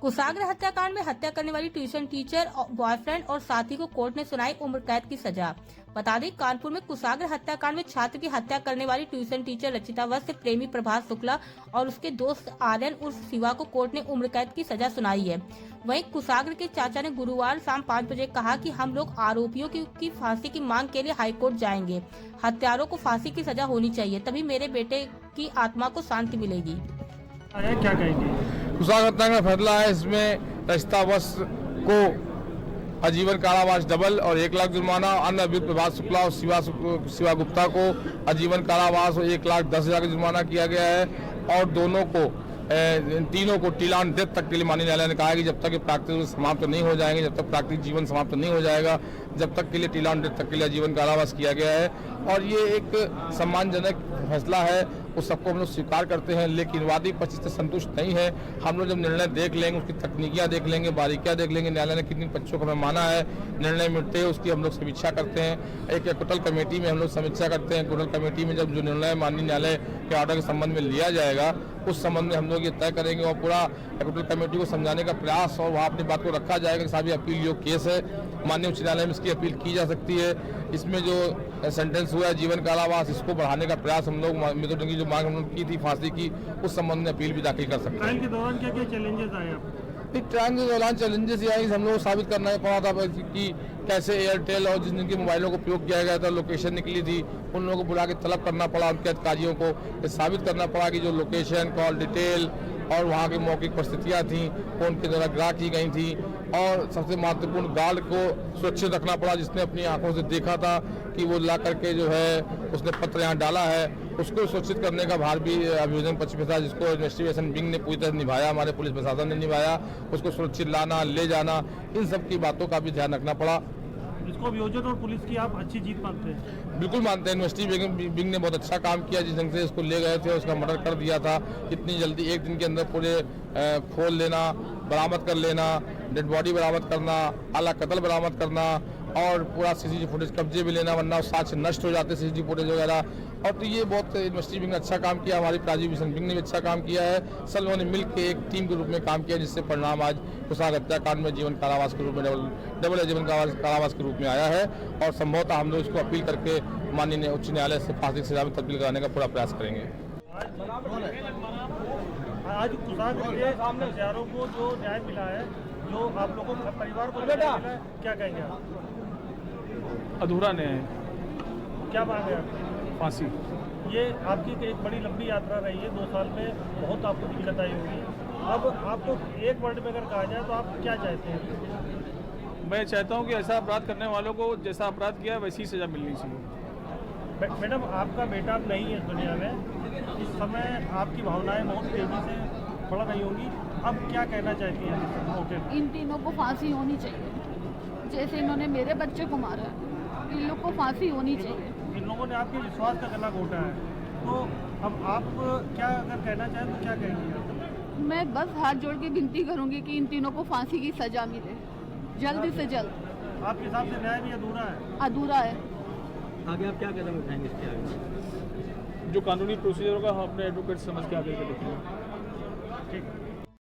कुशाग्र हत्याकांड में हत्या करने वाली ट्यूशन टीचर, बॉयफ्रेंड और साथी को कोर्ट ने सुनाई उम्र कैद की सजा। बता दें, कानपुर में कुशाग्र हत्याकांड में छात्र की हत्या करने वाली ट्यूशन टीचर रचिता वत्स से प्रेमी प्रभात शुक्ला और उसके दोस्त आर्यन उर्फ शिवा को कोर्ट ने उम्र कैद की सजा सुनाई है। वहीं कुशाग्र के चाचा ने गुरुवार शाम 5 बजे कहा कि हम लोग आरोपियों की फांसी की मांग के लिए हाईकोर्ट जाएंगे। हत्यारों को फांसी की सजा होनी चाहिए, तभी मेरे बेटे की आत्मा को शांति मिलेगी। क्या कहेंगे? कुशाग्र हत्या का फैसला है। इसमें रचिता वत्स को आजीवन कारावास डबल और 1 लाख जुर्माना, अन्य अभियुक्त प्रभात शुक्ला और शिवा गुप्ता को आजीवन कारावास और 1,10,000 का जुर्माना किया गया है। और दोनों को तीनों को टिलान डेथ तक के लिए माननीय न्यायालय ने कहा है कि जब तक ये प्राकृतिक समाप्त नहीं हो जाएंगे, जब तक प्राकृतिक जीवन समाप्त नहीं हो जाएगा, जब तक के लिए टिलान डेथ तक के लिए आजीवन कारावास किया गया है। और ये एक सम्मानजनक फैसला है, उस सबको हम लोग स्वीकार करते हैं। लेकिन वादी पक्ष से संतुष्ट नहीं है। हम लोग जब निर्णय देख लेंगे, उसकी तकनीकियाँ देख लेंगे, बारीकियाँ देख लेंगे, न्यायालय ने कितने पक्षों को हमें माना है, निर्णय मिलते हैं उसकी हम लोग समीक्षा करते हैं। एक कुटल कमेटी में हम लोग समीक्षा करते हैं। कुटल कमेटी में जब जो निर्णय माननीय न्यायालय के ऑर्डर के संबंध में लिया जाएगा, उस संबंध में हम लोग ये तय करेंगे और पूरा कुटल कमेटी को समझाने का प्रयास और वहाँ अपनी बात को रखा जाएगा कि साहब ये अपील योग्य केस है, माननीय उच्च न्यायालय में इसकी अपील की जा सकती है। इसमें जो सेंटेंस हुआ है जीवन कारावास, इसको बढ़ाने का प्रयास हम लोग मृत्युदंड की जो मांग हम लोग की थी फांसी की, उस संबंध में अपील भी दाखिल कर सकते हैं। ट्रायल के दौरान क्या क्या चैलेंजेस आए आपको? ट्रायल के दौरान चैलेंजेस ये आई, हम लोग साबित करना पड़ा था कि कैसे एयरटेल और जिनके मोबाइलों को उपयोग किया गया था, लोकेशन निकली थी, उन लोगों को बुला के तलब करना पड़ा, उनके अधिकारियों को ये साबित करना पड़ा कि जो लोकेशन, कॉल डिटेल और वहाँ की मौखिक परिस्थितियाँ थी वो उनके द्वारा ग्राह की गई थी। और सबसे महत्वपूर्ण गार्ड को सुरक्षित रखना पड़ा, जिसने अपनी आंखों से देखा था कि वो ला करके जो है उसने पत्र यहाँ डाला है, उसको सुरक्षित करने का भार भी अभियोजन पक्ष पे था, जिसको इन्वेस्टिगेशन विंग ने पूरी तरह निभाया, हमारे पुलिस प्रशासन ने निभाया। उसको सुरक्षित लाना, ले जाना, इन सब की बातों का भी ध्यान रखना पड़ा। इसको अभियोजन और पुलिस की आप अच्छी जीत मानते हैं? बिल्कुल मानते हैं। इन्वेस्टिगेशन विंग ने बहुत अच्छा काम किया, जिस ढंग से इसको ले गए थे, उसका मर्डर कर दिया था। इतनी जल्दी 1 दिन के अंदर पूरे खोल लेना, बरामद कर लेना, डेड बॉडी बरामद करना, आला कत्ल बरामद करना और पूरा सीसीटीवी फुटेज कब्जे भी लेना, वरना साक्ष्य नष्ट हो जाते सीसीटीवी फुटेज वगैरह। और तो ये बहुत इन्वेस्टिगेशन विंग ने अच्छा काम किया, हमारी प्राजिक्यूशन विंग ने भी अच्छा काम किया है। सब लोगों ने मिलकर एक टीम के रूप में काम किया, जिससे परिणाम आज कुशाग्र हत्याकांड में जीवन कारावास के रूप में डबल जीवन कारावास के रूप में आया है। और संभवतः हम लोग इसको अपील करके माननीय उच्च न्यायालय से फांसी की सजा में तब्दील कराने का पूरा प्रयास करेंगे। आज कुशाग्र के हत्यारों को जो न्याय मिला है, जो आप लोगों को परिवार को न्याय मिला है, क्या कहेंगे आप? अधूरा न्याय। क्या मांग है आपकी? फांसी। ये आपकी एक बड़ी लंबी यात्रा रही है, 2 साल में बहुत आपको दिक्कत आई होगी। अब आपको एक वर्ड में अगर कहा जाए तो आप क्या चाहते हैं? मैं चाहता हूं कि ऐसा अपराध करने वालों को जैसा अपराध किया वैसी सज़ा मिलनी चाहिए। मैडम, आपका बेटा नहीं है इस दुनिया में, इस समय आपकी भावनाएं बहुत तेज़ी से बढ़ रही होंगी। अब क्या कहना चाहती हैं? इन तीनों को फांसी होनी चाहिए, जैसे इन्होंने मेरे बच्चे को मारा, इन लोग को फांसी होनी चाहिए। इन लोगों ने आपके विश्वास का गला घोटा है, तो अब आप क्या अगर कहना चाहें तो क्या कहेंगे? मैं बस हाथ जोड़ के विनती करूंगी कि इन तीनों को फांसी की सजा मिले, जल्द से जल्द। आपके हिसाब से न्याय भी अधूरा है? अधूरा है। आगे आप क्या कदम उठाएंगे इसके आगे? जो कानूनी प्रोसीजर होगा हम अपने एडवोकेट समझ के आगे देखेंगे। ठीक।